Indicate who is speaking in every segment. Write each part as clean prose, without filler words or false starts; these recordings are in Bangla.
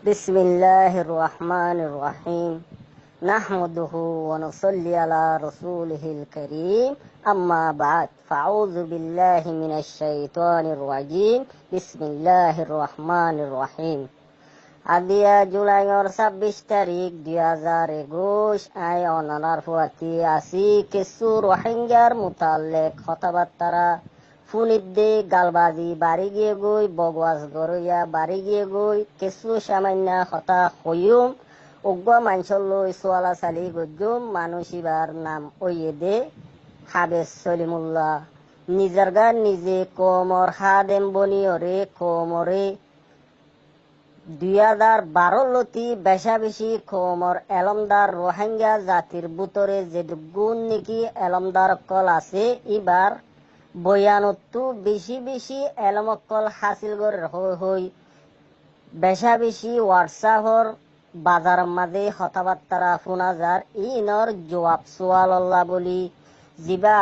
Speaker 1: بسم الله الرحمن الرحيم نحمده ونصلي على رسوله الكريم أما بعد فأعوذ بالله من الشيطان الرجيم بسم الله الرحمن الرحيم আদিয়া জুলাইর ২৬ তারিখ ২০২১ আয় অনার ফুয়াতি আসি কিছু রোহিঙ্গার মোতালেক কথাবার্তারা ফুনিদ্দে গালবাজি বাড়ি গিয়ে গই বগওয়াজ গরইয়া বাড়ি গিয়ে গই কিছু সামান্য হতা হইম উগ্র মানুষের লই সোয়ালা চালি গজ্জুম মানুষিবার নাম ওয়ে দে হাবেস সলিমুল্লাহ নিজের গান নিজে কোমর হাদেম বনিয়রে কোমরে ২০১২ লতি বেশা বেশি কোমর এলমদার রোহিঙ্গা জাতির বুতরে যে গুণ নাকি এলমদার কল আছে এবার বয়ানতু বেশি বেশি এলমকল হাসিল করে হই বেশা বেশি হোয়াটসঅ্যাপর বাজার মাঝে কথাবার্তারা শোনা যার ইনর জবাব সোয়াল আল্লাহ বলি জিবা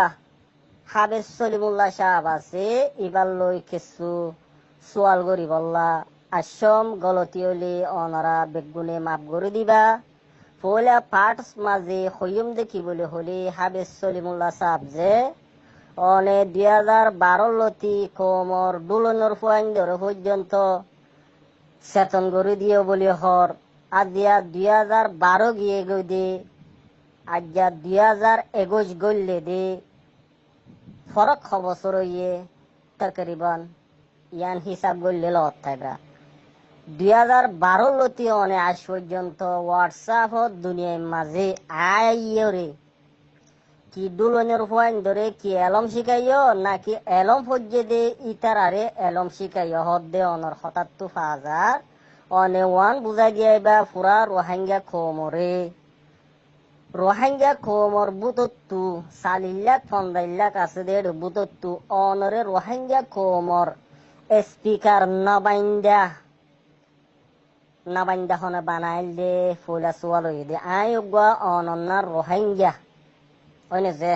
Speaker 1: হাবেস সলিমুল্লাহ সাহেব আছে এবার লই কিছু সোয়াল করি বললা আশ্রম গলতি হলে অনারা বেগুনে মাপ করে দিবা পয়লা পার্টস মাঝে হইম দেখিবলৈ হলে হাবেস সলিমুল্লাহ সাহেব যে অনে ২০১২ লতি কোমর দুলনের পয়েন্টর পর্যন্ত চেতন করে দিয়ে বলি হর আজিয়া ২০১২ গিয়ে গই দে আজ্ঞা ২০২১ গল্লে দে ফরক বছর ইয়ে তকরিবান ইয়ান হিসাব গল্লে লত থাকরা ২০১২ লতি অনে আজ পর্যন্ত হোয়াটসঅ্যাপ দুনিয়ার মাঝে আইরে কি দুলনের পয়েন্ট ধরে কি এলম শিখাইও নাকি এলম ফজ্জে দে ইতারারে এলম শিখাইও হদ দে অনর ৭৭,০০০ অনে ওয়ান বুঝাই দিয়াইবা পুরা রোহিঙ্গা কোমরে রোহিঙ্গা কোমর বুতত্তু ৪০,০০০-৫০,০০০ আছে দে বুতত্তু অনরে রোহিঙ্গা কোমর স্পিকার নাবাইন্দা হনে বানাইল দে ফুলা সোয়াল হয়ে দে আই অনন্নার রোহিঙ্গা ওইনে যে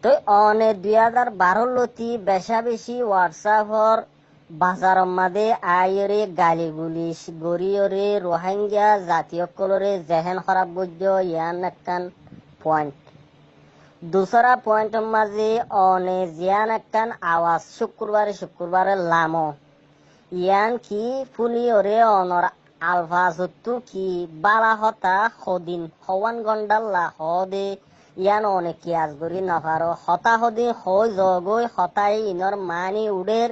Speaker 1: তো অনে ২০১২ লতি বেশা বেশি হোয়াটসঅ্যাপর বাজার মাঝে আইরে গালি গুলিশ গরিয়রে রোহিঙ্গা জাতীয় কলরে জেহেন খারাপ বুঝ ইয়ান একখান পয়েন্ট দুসরা পয়েন্টের মাঝে অনে জিয়ান একখান আওয়াজ শুক্রবারে লামো ইয়ান কি ফুলিয়রে অনর আলফাজতু কি বালা হতা হদিন হওয়ান গন্ডাল্লা হদে ইয়ান অনেক কিয়াজ গরি নফারো হতা হদিন হই জগই হতাই ইনর মানি উডের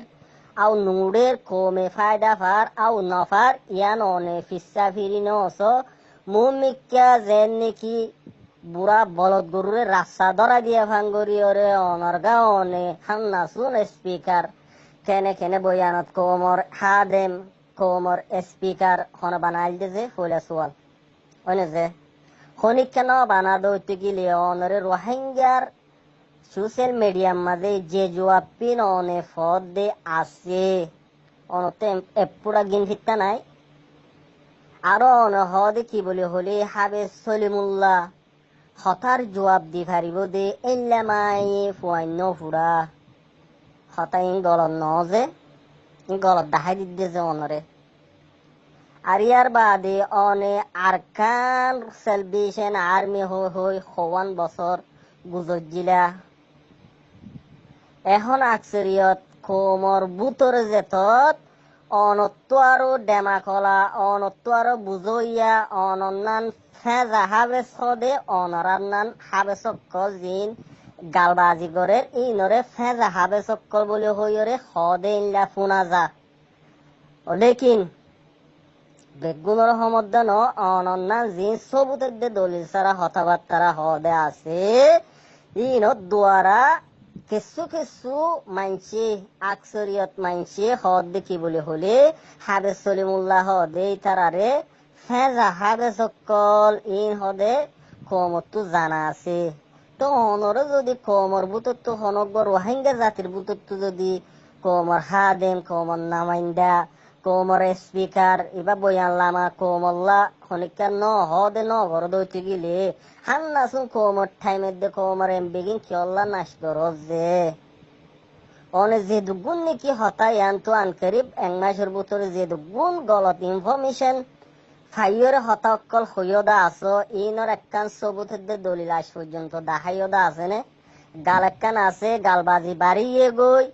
Speaker 1: আও নুডের কমে ফায়দা ফার আও নফার ইয়ান অনে ফিসা ফিরি নস মুমিকা যেন নাকি বুড়া বলদ গরুরে রাস্তা ধরা দিয়া ভাঙ্গরি ওরে অনর্গা অনে হান্নাসুন স্পিকার কেনে কেনে বয়ানত কোমর হাদেম কোমর স্পিকার হন বানাইল দে যে ফলে সোয়াল ওনে যে খনিক কেন বানা দইতে গেলে অনরে রোহিঙ্গার সোশ্যাল মিডিয়ার মাঝে যে জবাব পিন অনে ফদ দে আছে অনতে পুরা গিন ফিরতা নাই আরো অন হদে কি বলে হলে হাবেস সলিমুল্লাহ হতার জবাব দি ফারিব দে এল্লামাই ফুয়াইন ফুরা হতাই গলত ন যে গলত দেখাই দিতে যে অনরে আর ইয়ার বাদে অনে আরকান সেলভেশন আর্মি হই ৫ বছর গুজরিলা এখন আকসরিয়ত কোমর বুতর যেতত অনত্ব আরো ডেমাকলা অনত্ব আরো বুঝইয়া অনন্নান ফেজা হাবেস হদে অনরার নান হাবেসকল জিন গালবাজি করে ইনরে ফেজা হাবেসকল বলে হইরে হদে ইনলা ফুনা যা লেকিন বেগুনের সমদ্দান অনন্যান জিন সবুতের দে দলিল সারা কথাবার্তারা হদে আছে ইনত দ্বারা কিছু কিছু মানসি আকসরিয়ত মানসি হদ দেখি বলে হলে হাবেস সলিমুল্লাহ হদে তারারে ফেজা হাবেসকল ইন হদে কমতো জানা আছে তো অনরে যদি কমর বুতত্ব হনক রোহিঙ্গা জাতির বুতত্ব যদি কমর হাদেম কমর নামাইন্দা কোমর স্পিকার এবার বয়ান লামা কোমল্লা খনিকা ন হদে ন ঘর দইতে গেলে হান্নাসুন কোমর টাইমের দে কোমর এম বেগিন কিয়ল্লা নাশ করো যে অনে যে দুগুণ নাকি হতাই আনতো আনকারিব এক মাসের ভিতরে যে দুগুণ গলত ইনফরমেশন ফাইয়রে হতা অকল হইয়দা আছো ইনর একখান সবুতের দলিল আজ পর্যন্ত দাহাইয়দা আছে নে গাল একখান আছে গালবাজি বাড়িয়ে গই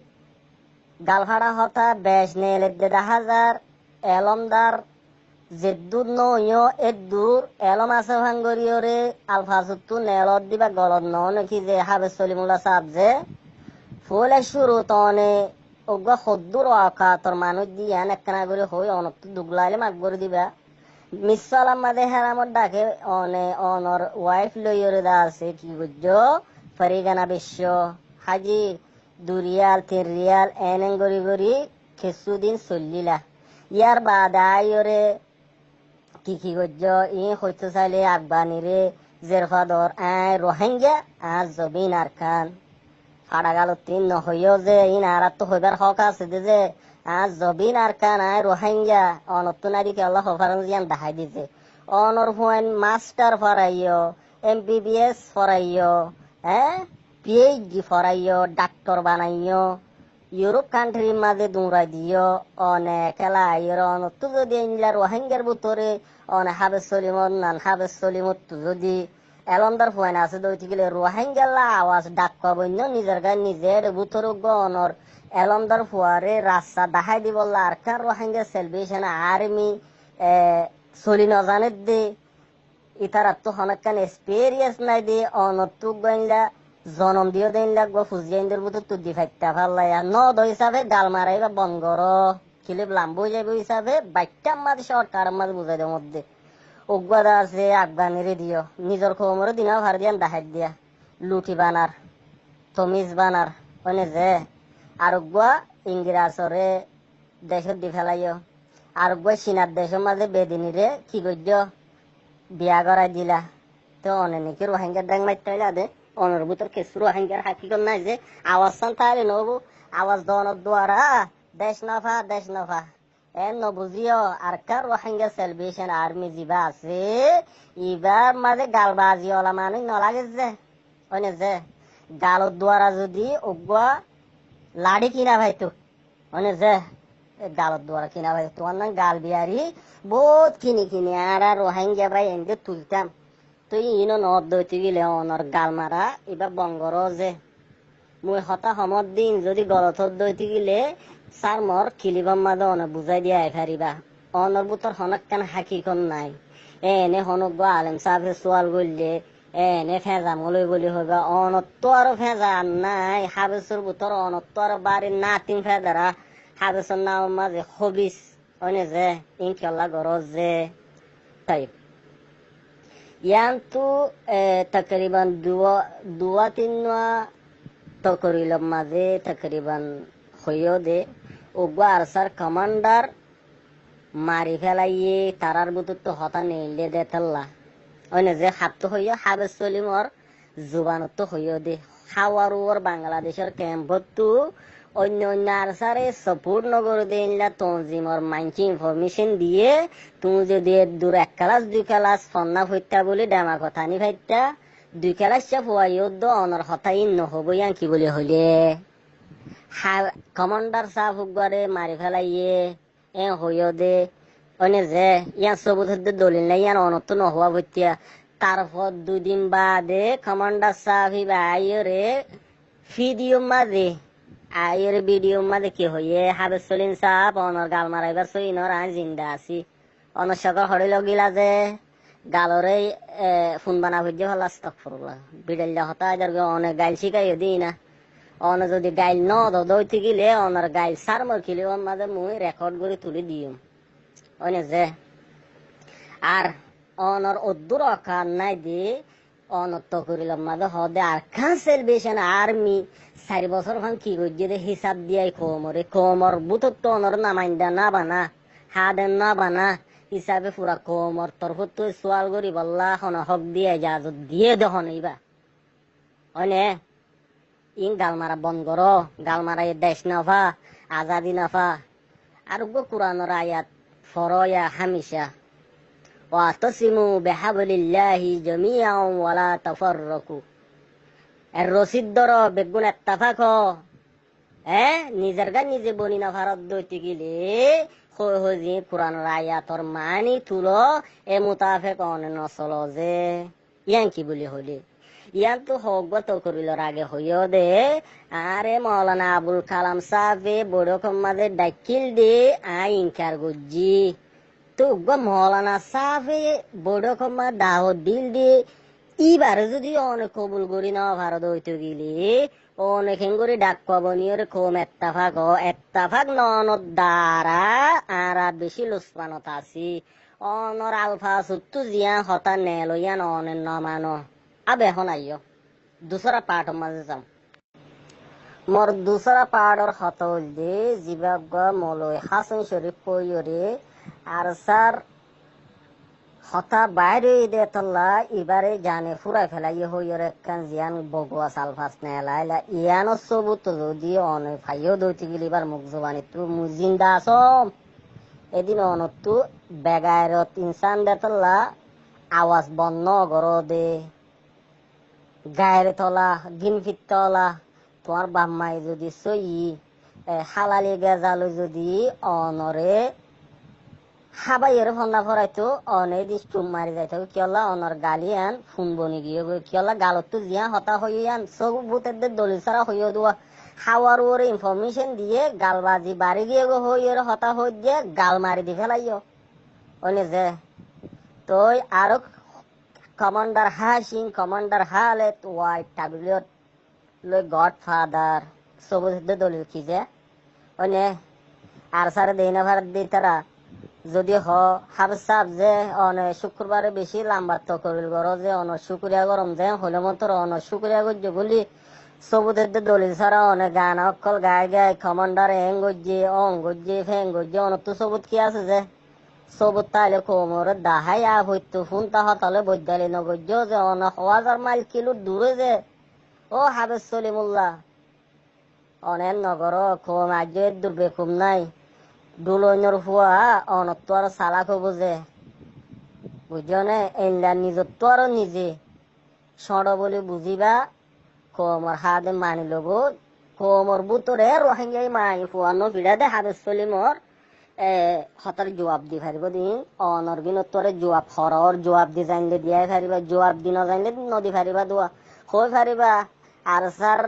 Speaker 1: গালহাড়া হতা বেশ নেলের 1000 এলমদার জেদ্দুর নয় এদ্দুর এলম আছে ভাঙ্গরিয়রে আলফাজুত্তু নেলত দিবা গলত ন নাকি যে হাবে সলিমুল্লাহ সাহেব যে ফুলে শুরু তনে ওগা সদ্দুর আকাতর মানুষ দিয়া একখানা করে হই অনত্ত দুগলাইলে মাগ করে দিবা মিসালাম মাদে হেরামত ডাকে অনে অনর ওয়াইফ লইয়রে দা আছে কি বুঝছো ফরিগানা বিশ্ব হাজি 2 রিয়াল 3 রিয়াল এনেন গরি গরি কিছুদিন চলিলা ইয়ার বাদ আইরে কি বুঝছো ই হইতে চাইলে আফগানিরে জেরফাদর আই রোহিঙ্গা আর জবিন আর খান ফাড়া গাল 3 নহইও যে ইন আর তো হইবার হক আছে যে আজ জবিন আর কান আয় রোহিঙ্গা অনত্তনারীকে আল্লাহ ফারাজিয়ান দেখাই দিছে অনর হুয়াইন মাস্টার ফরাইও এমবিবিএস ফরাইও পিএইচডি ফরাইও ডাক্তার বানাইও ইউরোপ কান্ট্রির মাঝে দৌড়াই দিও অনে খেলা আইর অনত্ত যদি ইংলা রোহিঙ্গার ভিতরে অনে হাবেস সলিমত নান হাবেস সলিমত যদি এলমদার হুয়াইন আছে দইতে গেলে রোহিঙ্গাল্লা আওয়াজ ডাক পাবন্য নিজের গায়ে নিজের ভিতরে গনর এলমদার ফুয়ারে রাস্তা দেখাই দিব আর কার রোহিঙ্গা সেলভেশন আর্মি চলি নজানে দে ইতার তো হনকান এক্সপেরিয়েন্স নাই দে অনত্তু গইলা জনম দিও দেন লাগবো ফুজিয়াইন্দের ভিতর তুদি ফাইটা ফাল্লাইয়া নদ হিসাবে গাল মারাইবা বনগর কিলিপ লাম্বু যাইব হিসাবে বাইটার মাঝে সরকার মাঝে বুঝাই দেওয়ার মধ্যে অজ্ঞাদা আছে আফগানিরে দিও নিজের খবরে দিনা ভার দিয়ান দেখাই দিয়া লুটি বানার তমিজ বানার মানে যে আরোগ্যা ইংরাজরে দেশত দি ফেলাইও আরোগ্য চীনার দেশের মাঝে বেদিনীরে কি করছ বিয়া করাই দিলা তো অনে নাকি রোহিঙ্গার ডাং মারতে হইলা দে অনের ভিতর কিছু রোহিঙ্গার হাকিকত নাই যে আওয়াজ সান তাহলে নবু আওয়াজ দনের দ্বারা দেশ নফা নবুজিও আর কার রোহিঙ্গা সেলভেশন আর্মি যিবা আছে ইবার মাঝে গালবাজি ওলা মানুষ নলাগে যে অনে যে গালত দ্বারা যদি অজ্ঞা লাড়ি কিনা ভাইতো মানে যে গালত দ্বারা কিনা ভাই তোমার না গাল বিয়ারি বহুত কিনি আর রোহিঙ্গা ভাই এনকে তুলতাম তুই ইনো নদ দইতে গেলে অনর গাল মারা এবার বঙ্গর যে মুই হতা সমত দিন যদি গলত দইতে গেলে সার মর খিলিবাম মাদে অন বুঝাই দিয়া ফারিবা অনর বুতর হনক কেন হাকিকন নাই এনে হনক গো আলেম সাহেব সোয়াল করলে এনে ফেঁজাম লই বলি হইবা অনত্ত আরো ফেঁজা নাই হাবেসর বুতর অনত্ত আরো বাড়ির নাতিন ফেদারা হাবেসর নাম মাঝে হবিস অনে যে ইনশাল্লাহ গরজ যে তাই ইয়ান্তু তকরিবান দুয়া তিনওয়া তকরিলম মাঝে তকরিবান হইও দে ওগো আরসার কমান্ডার মারি ফেলাইয়ে তারার বুতর তো হতা নেইলে দে তাল্লা অনে যে হাত হইয়া হাবেস সলিমর জুবানত হইয়া দে হাওয়ার ওর বাংলাদেশের ক্যাম্পতো অন্য আরসারে সাপোর্ট নগর দেনলা তঞ্জিমর মাইনছি ইনফরমেশন দিয়ে তুমি যদি দূর 1 ক্লাস 2 ক্লাস ফন্না হইতা বলে ডামা কথা নি ভাইতা 2 ক্লাস চা হইয়দ অনর হতাই নহবো ইয়ান কি বলে হইলে কমান্ডার সাহেব হুগরে মারি ফেলাইয়ে হইয়া দে অনে যে ইয়ান সবুত দলিল নাই ইয়ান অনত নহওয়া ভর্তিয়া তারপর 2 দিন বাদে কমান্ডার সাহেব আইরে ভিডিও মাঝে কি হইয়ে হাবেস সলিম সাহেব অনর গাল মারাইবার সইনর আই জিন্দা আছি অনর সকল হরিল গিলা যে গালরে ফোন বানা হইতে হল আস্তাগফিরুল্লাহ বিড়াইলা হতা যার অনেক গাইল শিখাই দিই না অন যদি গাইল ন দইতে গেলে অনর গাইল সার মর খিলে ওর মাঝে মুই রেকর্ড করে তুলে দিও অনে যে আর অনর অদ্দুর অকার নাই দি অনত করিলাম মাঝে হদে আর কান্সেল বেশন আর্মি 4 বছর খান কি করছে দে হিসাব দিয়াই কোমর বুতর তো অনর নামাইন্দা না বানা হাদেন না বানা হিসাবে পুরা কোমর তরফত তো সোয়াল করি বল্লা হন হক দিয়ে ইজাজত দিয়ে দহন ইবা অনে ইন গালমারা বন্ধ করো গালমারা দেশ নফা আজাদি নফা আর গো কুরআনের আয়াত ফরয়া হামিশা ওয়াতাসিমু বিহাবলিল্লাহি জামিআন ওয়ালা তাফাররাকু এর রশিদ ধরো বেগুন ইত্তেফাক নিজের গা নিজে বনি না ভারত দইতে গেলে হজি কোরআন আয়াতর মানি তুলো এ মুতাফেক অনে নচল যে ইয়ান কি বলি হলি ইয়ান তো হোক বা তো করিলর আগে হইও দে আরে মৌলানা আবুল কালাম সাহেবে বড় কম্মাদে ডাকিল দে ইনকার গুজি তো মৌলানা সাহেবে বড় কম্মা দাওয়াত দিল দে ইবারে যদি অনেক কবুল করি না ভারত হইতে গেলে অনেক করে ডাক পাবনিয়র কম এত্তাফাক ননদ দ্বারা আর বেশি লুসপানত আছি অনর আলফা সুত্তু জিয়া হতা নেলইয়ান অনেন নমানো আবে এখন আইয় দুসরা পাঠ মাঝে যাম মোর দুসরা পাড়র হত দে জিবাব মলয় হাসান শরীফ পইরে আর স্যার হতা বাইরে দে তল্লা এবারে জানে ফুরাই ফেলাই হইর একখান জিয়ান বগুয়া সালফাস নেলাইলা ইয়ানো সবুত যদি অনে ফাইও দইতে গেলি এবার মুখ জবানি তু মুজিন্দা আসম এদিন অনতু বেগায়রত ইনসান দে তল্লা আওয়াজ বন্ধ গর দে গায়ের তলা গিন ফিরতলা তোমার বাম্মাই যদি সই হালালি গেজালো যদি অনরে হাবাইয়ের ফন্দা ফরাইতো অনে দিস টুম মারি যাইতো কিয়লা অনর গালিয়ান ফোন বনি গিয়ে কিয়লা গালতো জিয়া হতা হইয়ান সব ভূতের দলিল ছাড়া হইয়া দেওয়া হাওয়ার ওরে ইনফরমেশন দিয়ে গালবাজি বাড়ি গিয়ে গো হইয়ের হতা হই দিয়ে গাল মারি দি ফেলাইও অনে যে তুই আরো কমান্ডার হাসিং কমান্ডার হালেত ওয়াইট টাবলিয়ত লই গড ফাদার সব দলিল কি যে অনে আর সারে দেই না ভারত দি তারা যদি হাফেজ সাহেব যে অনে শুক্রবারে বেশি লাম্বার তো করিল গর যে অন শুক্রিয়া গরম যে হলে মন্তর অন শুক্রিয়া গজ্য বলি সবুদের দলিল ছাড়া অনেক গান অকল গায়ে গায়ে কমান্ডার এং গজ্জে অং গজ্জে ফেং গজ্জে অন তো সবুত কি আছে যে সবুত তাইলে কোমর দাহাই আপ হইতো ফোন তাহা তাহলে বৈদ্যালি নগজ্য যে অন 1000 মাইল কিলো দূরে যে ও হাফেজ সলিমুল্লাহ অনেক নগর কম আজ দুর্বে কম নাই দুলইনর ফুয়া অনত আর সালাক হব যে বুঝনে এনলা নিজত্ব আর নিজে সড় বলে বুঝিবা কমর হাতে মানি লব কমর বুতরে রোহিঙ্গাই মাই ফুয়ানো ভিড়া দে হাবে সলিমর হতার জবাব দি ফারিব দিন অনর বিনতরে জবাব হরর জবাব দি জানলে দিয়াই ফারিবা জবাব দি না জানলে নদী ফারিবা দোয়া হই ফারিবা আর স্যার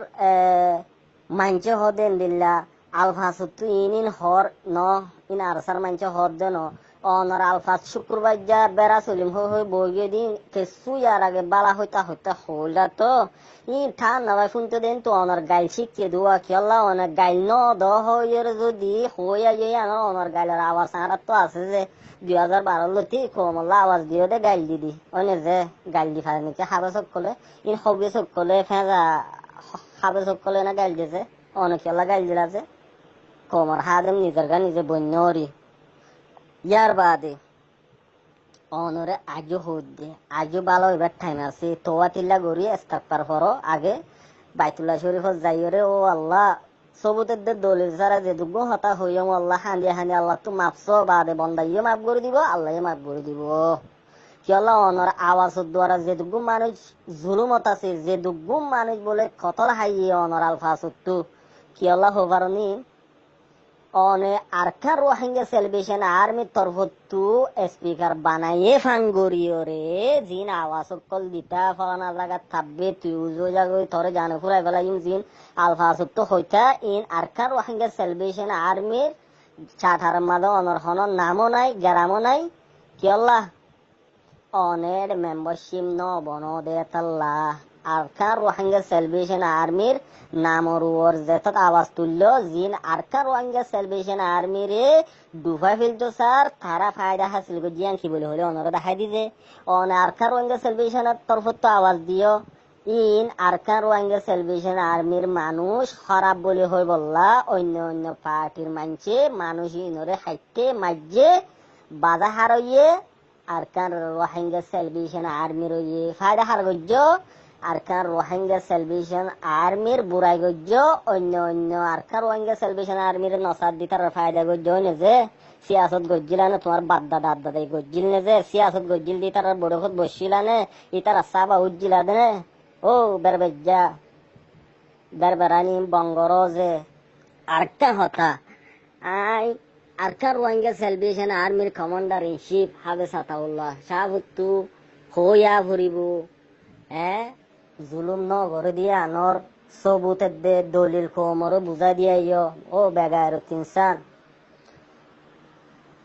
Speaker 1: মানছে হদেন দিল্লা আলফাসুত ইন হর ন ইন আরসার মানছে হর দেন অনর আলফাস শুক্রবার যা বেড়া চলিম হই বইয়ে দিন কেসু ইয়ার আগে বালা হইতা হইতা হইলা তো ই ঠান নবাই শুনতে দেন তো অনর গাইল শিখিয়ে দেওয়া খেলা অনেক গাইল ন দ হইয়ের যদি হইয়া যাই অনর গাইলের আওয়াজ আর তো আছে যে 2012 লতি কমলা আওয়াজ দিয়ে দে গাইল দিদি অনে যে গাইল দি ফারে নিচে হাবে সকলে ইন হবে সকলে ফেঁজা হাবে সকলে না গাইল দিয়েছে অনেক খেলা গাইল দিলা যে কমর হাদেম নিজের গা নিজে বন্যরি ইয়ার বাদে অনরে আজও হদ দে আজও ভালো এবার টাইম আছে তোয়া তিল্লা গড়ি ইস্তাগফার করো আগে বাইতুল্লাহ শরীফত যাইরে ও আল্লাহ সবুতের দলিল ছাড়া যে দুগ্গ হতা হইম আল্লাহ হান্দি হান্দি আল্লাহ তো মাপছো বাদে বন্দাইও মাফ করে দিব আল্লাহ মাফ করে দিব কি আল্লাহ অনর আওয়াজের দ্বারা যে দুগ্গ মানুষ জুলুমত আছে যে দুগ্গ মানুষ বলে কতল হাইয়ে অনর আলফাসুত্তু কি আল্লাহ হবারনি অনে আরকার রোহিঙ্গা সেলিব্রেশন আর্মির তরফতু স্পিকার বানাইয়ে ফাঙ্গরিও রে জিন আওয়াজ কল দিতা ফলানা জায়গা থাকবে তুই উজো জাগই তোরে জানে ফুরাই ফেলা ইন জিন আলফাসুত হইতা ইন আরকার রোহিঙ্গা সেলিব্রেশন আর্মির চাঠার মাঝে অনর হনর নামও নাই গ্রামও নাই কি আল্লাহ অনের মেম্বারশিপ ন বন দে তাল্লা আরকার রোহিঙ্গা সেলিব্রেশন আর্মির নামর ওর যেত আওয়াজ তুললো জিন আরকার রোহিঙ্গা সেলিব্রেশন আর্মির ডুফা ফেলতো স্যার তারা ফায়দা হাসিল করে জিয়ান কি বলে হলে অনরা দেখাই দিছে অন আরকার রোহিঙ্গা সেলিব্রেশনের তরফত তো আওয়াজ দিও ইন আরকার রোহিঙ্গা সেলিব্রেশন আর্মির মানুষ খারাপ বলে হই বললা অন্য অন্য পার্টির মানছে মানুষ ইনরে হাইতে মাঝে বাধা হারইয়ে আরকার রোহিঙ্গা সেলিব্রেশন আর্মির ইয়ে ফায়দা হার গজ্য আরকার রোহিঙ্গা সেলিব্রেশন আর্মির বুড়াই গজ্য অন্য অন্য আরকার রোহিঙ্গা সেলিব্রেশন আর্মির নসাদ দি তার ফায়দা গজ্য নে যে সিয়াসত গজ্জিলা না তোমার বাদ্দা দাদা দাই গজ্জিল নে যে সিয়াসত গজ্জিল দি তার বড়খত বসিলা নে ই তার সাবা উজ্জিলা দে ও বেরবেজ্জা বেরবেরানি বঙ্গর যে আরেকটা কথা, আই আরকান রোহিঙ্গা সেলিব্রেশন আর্মির কমান্ডার ইন চিফ হাফেজ আতাউল্লাহ সাহাবুত্তু হইয়া ভরিব, হ্যাঁ, জুলুম ন করে দিয়া নর সবুতের দে দলিল কোমর বুঝা দিয়া ও বেগার তিনসান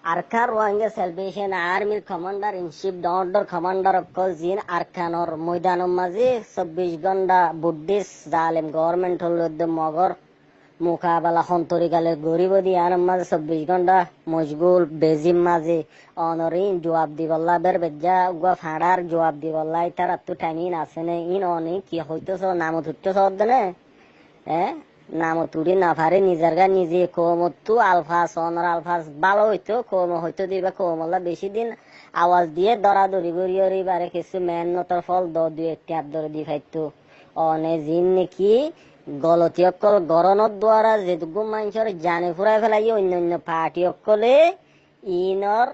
Speaker 1: আরকান রোহিঙ্গা সেলিব্রেশন আর্মির commander in chief order commander অকল জিন আরকানর ময়দানের মাঝে 24 ঘন্টা বুদ্ধিস্ট জালেম গভর্নমেন্ট হল মগর মোকাবেলা সন্তরিকালে গরিব দিয়ার মাঝে 24 ঘন্টা মশগুল বেজিম মাঝে অনরিন জবাব দিবল্লা বের বেজা উগা ফাড়ার জবাব দিবল্লা তার তো টাইমিন আছে না ইন অনি কি হইতেছ নাম ধরতেছ অর্ধনে হ্যাঁ নাম তুড়ি না ফারে নিজের গা নিজে কোমতু আলফাস অনর আলফাস ভালো হইতো কোম হইতো দিবা কোমলা বেশি দিন আওয়াজ দিয়ে দরাদরি গড়িয়ে বারে কিছু মেহনতর ফল দুই একটি হাত ধরে দি খাইতো অনে জিন নাকি গলতি অকল গরণর দ্বারা যেটুকু মানুষের জানে ফুরাই ফেলাই অন্য অন্য পার্টি অকলে ইনর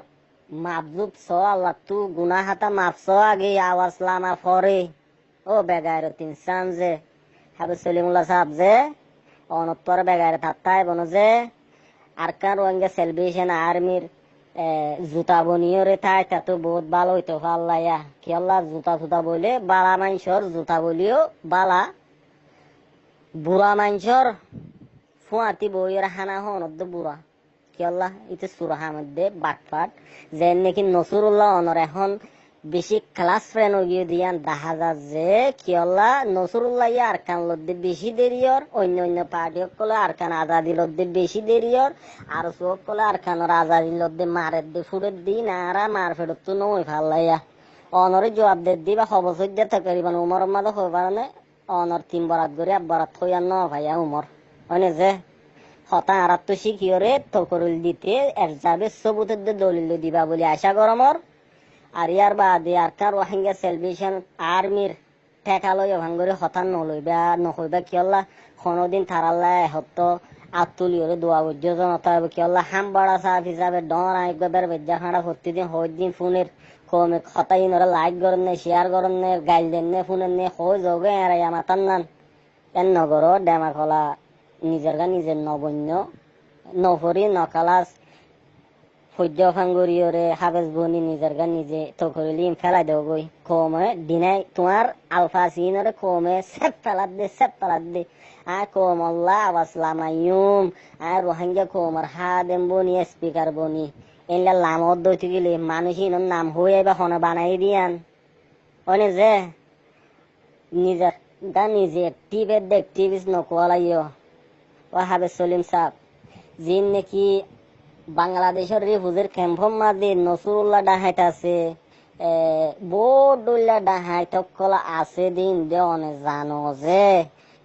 Speaker 1: মাপজুব ছ আল্লাহ তু গুনা হাতা মাপছ আগে আওয়াজ লানা ফরে ও বেগার তিনসান যে হাবু সলিমুল্লাহ সাহেব যে অনত্তর বেগারে থাকতাই বনো যে আরকান রোহিঙ্গা সেলিব্রেশন আর্মির জুতা বনিয়রে তাই তা তো বহুত ভালো হইতো আল্লাহ কি আল্লাহ জুতা জুতা বলে বালা মানুষের জুতা বলিও বালা বুড়া মানুষের ফুয়াতি বইয়ের হানা হন বুড়া কি আল্লাহ ইতে সুরাহা মধ্যে বাটফাট যে নাকি নসরুল্লাহ অনর এখন বেশি ক্লাস ফ্রেন্ড গিয়ে দিয়ান দেখা যা যে কি আল্লাহ নসরুল্লাহ আর কান লদ্দে বেশি দেরিয়র অন্য অন্য পার্টি কলে আর কান আজাদি লদ্দে বেশি দেরিয়র আর চোখ কলে আর কানোর আজাদি লদ্দে মারের দে ফুরের দি নারা মার ফেরত তো নই ফাল্লাইয়া অনরে জবাব দে দিবা খবর সজ্জা থাকারিবান উমর মাদে হইবারনে অনর 3 বরাত করে 1 বরাত হইয়া ন ভাইয়া উমর মানে যে হতা আর তো শিখিয়রে তো করল দিতে এর যাবে সবুতের দলিল দিবা বলে আশা গরমর আর ইয়ার বাদে আরকান রোহিঙ্গা সেলিব্রেশন আর্মির ঠেকালয় ভাঙ্গরে হতান নলইবা নহইবা কি আল্লাহ কোনদিন থারাল্লা হত আতুলিয়রে দোয়া বুঝ্য জনতা কি আল্লাহ হাম বড়া সাহেব হিসাবে ডর আইগবার বেজ্জা খাড়া প্রতিদিন হইদিন ফোনের কমে খতাই নরে লাইক করেন নে শেয়ার করেন নে গাইল দেন নে ফোনের নে হই যোগে এরাই মাতান নান এন নগর ডেমা খোলা নিজের গা নিজের নবন্য নফরি নকালাস সূর্য ফাঙ্গুরিয়রে হাবেজ বনি নিজের গা নিজে তো করিলি ফেলাই দেব গই কমে দিনাই তোমার আলফা সিনরে কমে সেপ ফেলাত দে আর কোমল্লা আওয়াজ লামাইম আর রোহিঙ্গা কোমর হাদেম বনি স্পিকার বনি এলা লামত দইতে গেলে মানুষ ইনর নাম হয়ে বা হন বানাই দিয়ান অনে যে নিজের গা নিজে টিভের দেখ টিভিস নকোয়ালাইও ও হাবেজ সলিম সাহেব জিন নাকি বাংলাদেশের রিফুজের ক্যাম্পম মাঝে নসরুল্লাহ ডাহাইত আছে বোর্ডুল্লাহ ডাহাইত কলা আছে দিন দে অনে জানো যে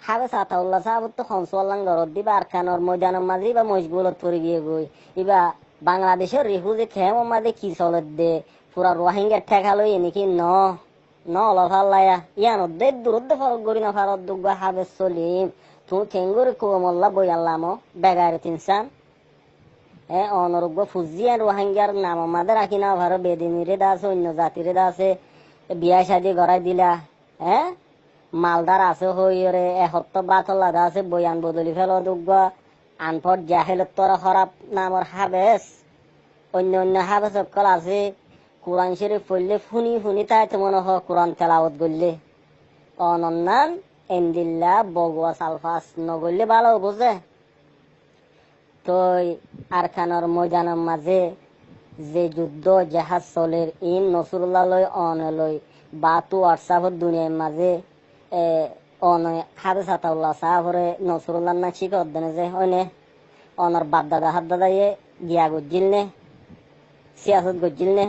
Speaker 1: হাবেজ আতাউল্লাহ সাহেব তো হংসল্লাং ঘরত দিবা আরকানোর ময়দানের মাঝে বা মশগুলত পড়ে গিয়ে গই ইবা বাংলাদেশের রিফুজে ক্যাম্পম মাঝে কি চলত দে পুরা রোহিঙ্গার ঠেকালই এনেকি ন অলফাল্লায়া ইয়ান দে দূরত ফরক গড়ি না ফারত দুগা হাবেজ সলিম তুই ঠেঙ্গুরি কোমল্লা বই আল্লাম বেগারে তিনসান অনরোগ্য ফুজিয়ান রোহিঙ্গার নাম আমাদের রাখি না ভারত বেদিনীরে দাস অন্য জাতিরে দাসে বিয়া শাদি গড়াই দিলা মালদার আছে হইরে এসত্য বাতলা আছে বয়ান বদলি ফেল দুগ্গ আনপট জাহেলত তোর খরাব নামর হাবেস অন্য অন্য হাবেস সকল আছে কোরআন শরীফ পড়লে ফুনি তাই তো মনে হয় কোরআন তেলাওয়াত করলে অনন্নান এমদিল্লা বগুয়া সালফাস নগরলে ভালো বুঝে তই আরকানোর ময়দানের মাঝে যে যুদ্ধ জাহাজ চলের ইন নসরুল্লাহ লই অনলই বাতু হোয়াটসঅ্যাপের দুনিয়ার মাঝে হাবেজ আতাউল্লাহ সাহাবরে নসরুল্লাহ না শিখে অধ্যয়নে যে হয়নে অনর বাপ দাদা হাত দাদাইয়ে গিয়া গজ্জিল নে সিয়াসত গজ্জিল নে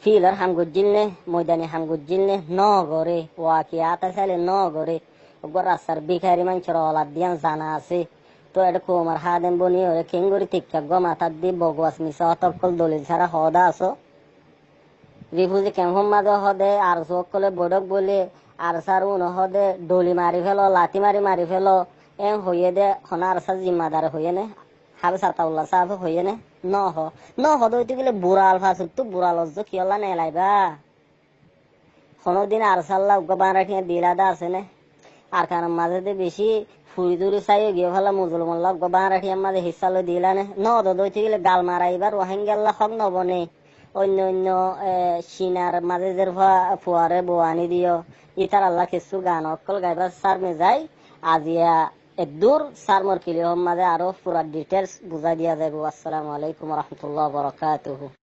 Speaker 1: ফিলার হাম গজ্জিল নে ময়দানি হাম গজ্জিল নে ন গরে ওয়াকি আতা চাইলে ন গরে রাস্তার বিখারি মানুষের অলাদ দিয়ান জানা আছে তো এটা কোমার হাদেন বনি ওরে কেঙ্গুরি টিকা গো মাথার দি বগওয়াস মিশা হতকল দলিল ছাড়া হদা আছো রিফুজি কেমন মাঝে হদে আর সকলে বডক বলে আর সার উন হদে ডলি মারি ফেলো লাঠি মারি ফেলো এম হইয়ে দে হনা আর সার জিম্মাদার হইয়ে নে হাবেজ আতাউল্লাহ সাহেব হইয়ে নে ন হদইতে গেলে বুড়া আলফা তো বুড়া লজ্জ কিয়লা নেলাইবা কোনোদিন আর সাল্লাহ বান রাখিয়া দিলাদা আছে নে আর কারণ মাঝে বেশি ফুরি দুরি চাই গিয়ে ফেলা মুসলমান লগ বাঁরাঠিয়ার মাঝে হিসালো দিলানে নদ দইতে গেলে গাল মারা এবার রোহিঙ্গাল্লা হক নবনে অন্য অন্য সিনার মাঝে যে ফুয়ারে বোয়ানি দিও ইতার আল্লাহ কিছু গান অকল গাইবার সার মে যায় আজিয়া দূর সার মর কিলি মাঝে আরো পুরা ডিটেলস বুঝাই দিয়া যাবো। আসসালামু আলাইকুম রহমতুল্লাহ বরকাতুহু।